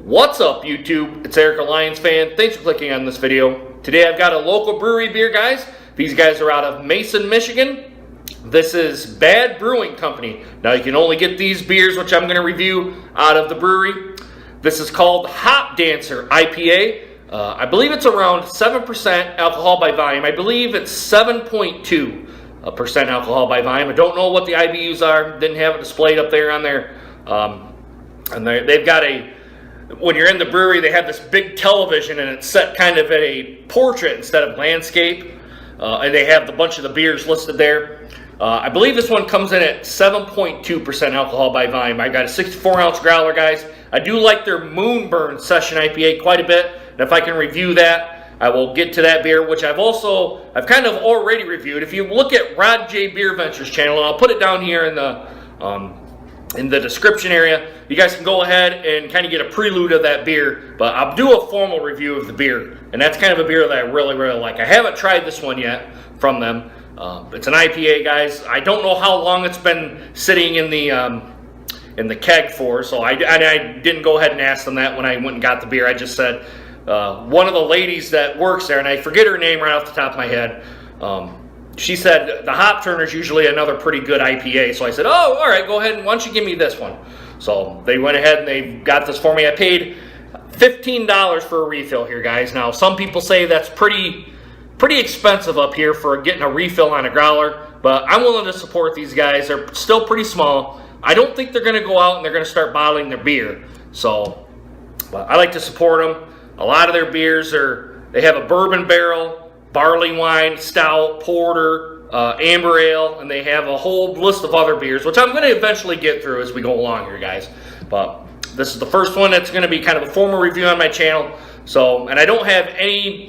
What's up, YouTube? It's EricALionsFan. Thanks for clicking on this video. Today I've got a local brewery beer, guys. These guys are out of Mason, Michigan. This is Bad Brewing Company. Now you can only get these beers, which I'm going to review, out of the brewery. This is called Hop Dancer IPA. I believe it's around 7% alcohol by volume. I believe it's 7.2% alcohol by volume. I don't know what the IBUs are. Didn't have it displayed up there on there. And they've got a, when you're in the brewery, they have this big television and it's set kind of at a portrait instead of landscape. And they have a bunch of the beers listed there. I believe this one comes in at 7.2% alcohol by volume. I got a 64-ounce growler, guys. I do like their Moonburn Session IPA quite a bit. And if I can review that, I will get to that beer, which I've kind of already reviewed. If you look at Rod J Beer Ventures channel, and I'll put it down here in the description area, you guys can go ahead and kind of get a prelude of that beer. But I'll do a formal review of the beer, and that's kind of a beer that I really, really like. I haven't tried this one yet from them. It's an IPA, guys. I don't know how long it's been sitting in the keg for, so I didn't go ahead and ask them that when I went and got the beer. I just said, one of the ladies that works there, and I forget her name right off the top of my head, she said the hop turner is usually another pretty good IPA. So I said, oh, all right, go ahead and why don't you give me this one? So they went ahead and they got this for me. I paid $15 for a refill here, guys. Now, some people say that's pretty expensive up here for getting a refill on a growler, but I'm willing to support these guys. They're still pretty small. I don't think they're going to go out and they're going to start bottling their beer. So but I like to support them. A lot of their beers they have a bourbon barrel, barley wine, stout, porter, amber ale, and they have a whole list of other beers, which I'm going to eventually get through as we go along here, guys. But this is the first one that's going to be kind of a formal review on my channel. So, and I don't have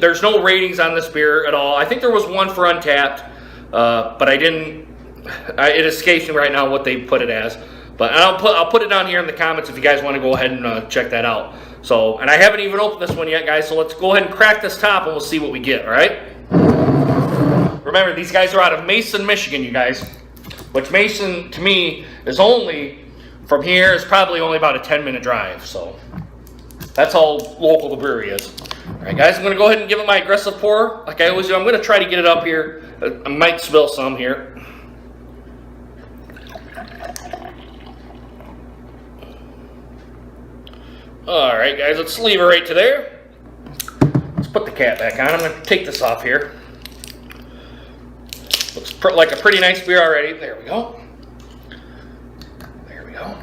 there's no ratings on this beer at all. I think there was one for Untapped, but it escapes me right now what they put it as. But I'll put it down here in the comments if you guys want to go ahead and check that out. So, and I haven't even opened this one yet, guys, so let's go ahead and crack this top and we'll see what we get, all right? Remember, these guys are out of Mason, Michigan, you guys. Which Mason, to me, is from here, is probably only about a 10-minute drive, so that's how local the brewery is. All right, guys, I'm going to go ahead and give it my aggressive pour, like I always do. I'm going to try to get it up here. I might spill some here. All right, guys, let's leave it right to there. Let's put the cap back on. I'm going to take this off here. Looks like a pretty nice beer already. There we go. There we go.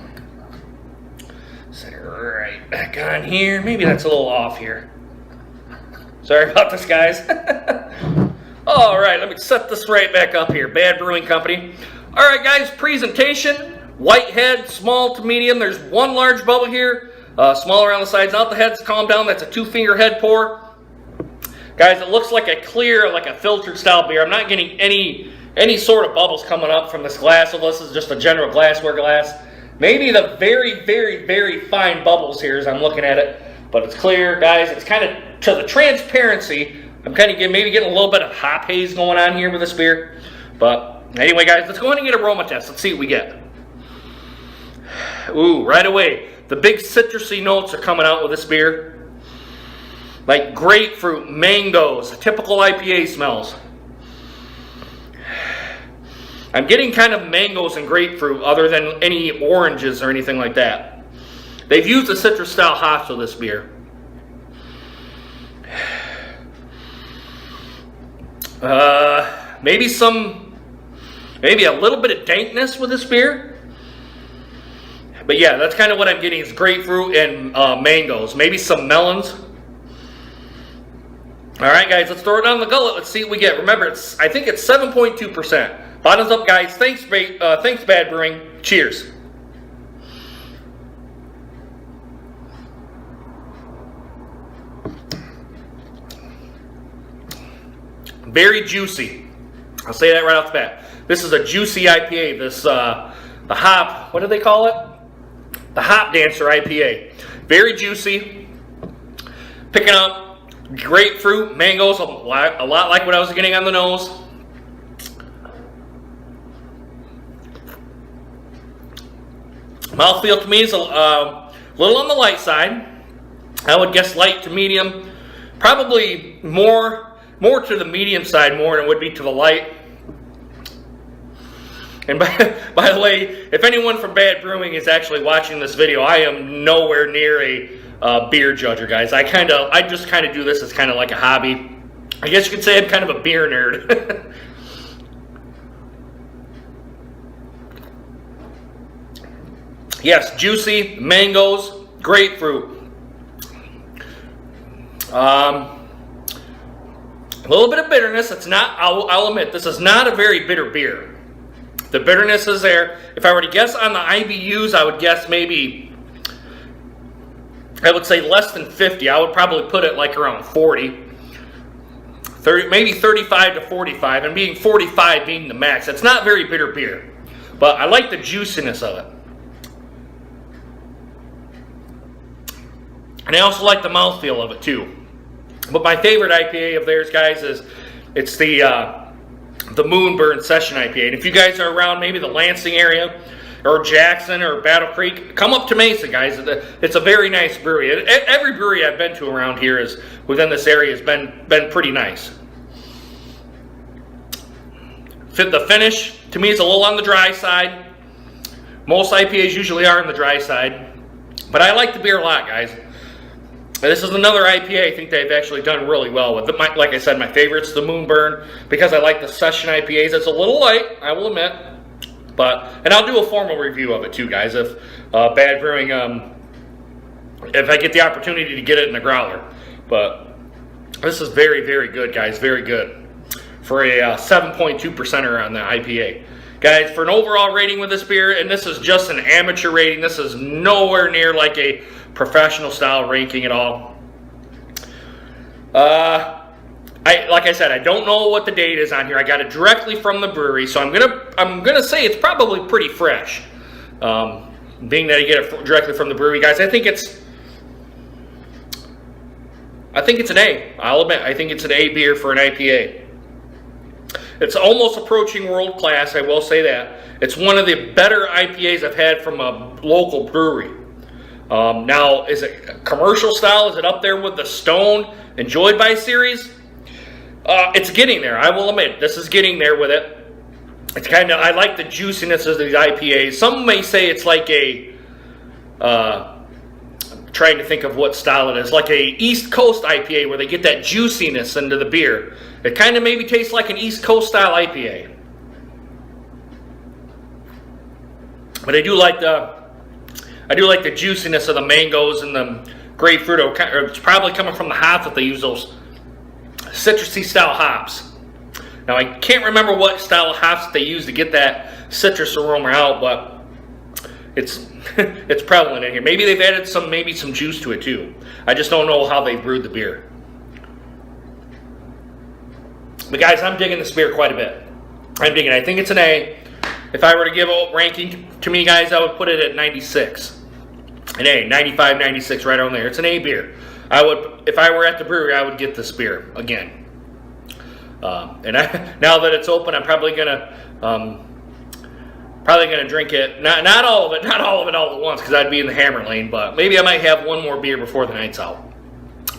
Set it right back on here. Maybe that's a little off here. Sorry about this, guys. All right, let me set this right back up here. Bad Brewing Company. All right, guys, presentation. White head, small to medium. There's one large bubble here. Smaller on the sides, not the heads. Calm down. That's a 2-finger head pour. Guys, it looks like a clear, like a filtered style beer. I'm not getting any sort of bubbles coming up from this glass. So this is just a general glassware glass. Maybe the very, very, very fine bubbles here as I'm looking at it. But it's clear, guys. It's kind of, to the transparency, I'm kind of maybe getting a little bit of hop haze going on here with this beer. But anyway, guys, let's go ahead and get an aroma test. Let's see what we get. Ooh, right away. The big citrusy notes are coming out with this beer. Like grapefruit, mangoes, typical IPA smells. I'm getting kind of mangoes and grapefruit other than any oranges or anything like that. They've used the citrus style hops with this beer. Maybe a little bit of dankness with this beer. But yeah, that's kind of what I'm getting is grapefruit and mangoes. Maybe some melons. All right, guys, let's throw it down the gullet. Let's see what we get. Remember, I think it's 7.2%. Bottoms up, guys. Thanks, Bad Brewing. Cheers. Very juicy. I'll say that right off the bat. This is a juicy IPA. This the hop, what do they call it? The Hop Dancer IPA. Very juicy. Picking up grapefruit, mangoes, a lot like what I was getting on the nose. Mouthfeel to me is a little on the light side. I would guess light to medium. Probably more to the medium side more than it would be to the light. And by the way, if anyone from Bad Brewing is actually watching this video, I am nowhere near a beer judger, guys. I just kind of do this as kind of like a hobby. I guess you could say I'm kind of a beer nerd. Yes, juicy, mangoes, grapefruit. A little bit of bitterness. It's not, I'll admit, this is not a very bitter beer. The bitterness is there. If I were to guess on the IBUs, I would guess maybe, I would say less than 50. I would probably put it like around 40. 30, maybe 35 to 45, and being 45 being the max. It's not very bitter beer, but I like the juiciness of it. And I also like the mouthfeel of it too. But my favorite IPA of theirs, guys, is it's the Moonburn Session IPA. And if you guys are around maybe the Lansing area or Jackson or Battle Creek, come up to Mesa, guys. It's a very nice brewery. Every brewery I've been to around here is within this area has been pretty nice. The finish to me is a little on the dry side. Most IPAs usually are on the dry side, but I like the beer a lot, guys. This is another IPA I think they've actually done really well with. Like I said, my favorite's the Moonburn because I like the Session IPAs. It's a little light, I will admit, and I'll do a formal review of it too, guys. If Bad Brewing, if I get the opportunity to get it in the growler. But this is very, very good, guys. Very good for a 7.2%er on the IPA. Guys, for an overall rating with this beer, and this is just an amateur rating, this is nowhere near like a professional style ranking at all. Like I said, I don't know what the date is on here. I got it directly from the brewery, so I'm gonna say it's probably pretty fresh. Being that I get it directly from the brewery, guys, I think it's an A. I'll admit, I think it's an A beer for an IPA. It's almost approaching world class, I will say that. It's one of the better IPAs I've had from a local brewery. Now, is it commercial style? Is it up there with the Stone Enjoyed By series? It's getting there, I will admit. This is getting there with it. It's kind of, I like the juiciness of these IPAs. Some may say it's like a, I'm trying to think of what style it is, like a East Coast IPA where they get that juiciness into the beer. It kind of maybe tastes like an East Coast style IPA. But I do like the juiciness of the mangoes and the grapefruit. It's probably coming from the hops that they use, those citrusy style hops. Now I can't remember what style of hops they use to get that citrus aroma out, but it's it's prevalent in here. Maybe they've added some juice to it too. I just don't know how they brewed the beer. But guys, I'm digging this beer quite a bit. I'm digging it. I think it's an A. If I were to give a ranking to me, guys, I would put it at 96. An A, 95, 96, right on there. It's an A beer. If I were at the brewery, I would get this beer again. Now that it's open, I'm probably gonna drink it. Not all of it all at once, because I'd be in the hammer lane. But maybe I might have one more beer before the night's out.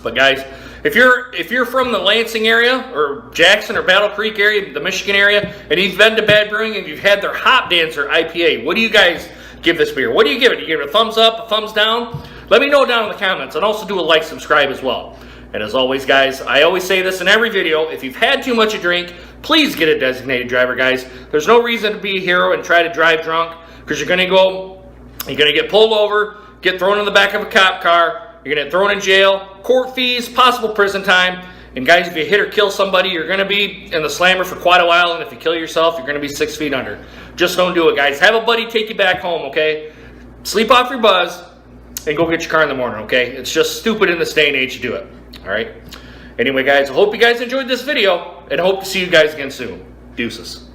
But guys, if you're from the Lansing area or Jackson or Battle Creek area, the Michigan area, and you've been to Bad Brewing and you've had their Hop Dancer IPA, what do you guys give this beer? What do you give it? Do you give it a thumbs up, a thumbs down? Let me know down in the comments, and also do a like, subscribe as well. And as always, guys, I always say this in every video: if you've had too much to drink, please get a designated driver, guys. There's no reason to be a hero and try to drive drunk, because you're gonna get pulled over, get thrown in the back of a cop car. You're going to get thrown in jail, court fees, possible prison time. And guys, if you hit or kill somebody, you're going to be in the slammer for quite a while. And if you kill yourself, you're going to be 6 feet under. Just don't do it, guys. Have a buddy take you back home, okay? Sleep off your buzz and go get your car in the morning, okay? It's just stupid in this day and age to do it, all right? Anyway, guys, I hope you guys enjoyed this video, and I hope to see you guys again soon. Deuces.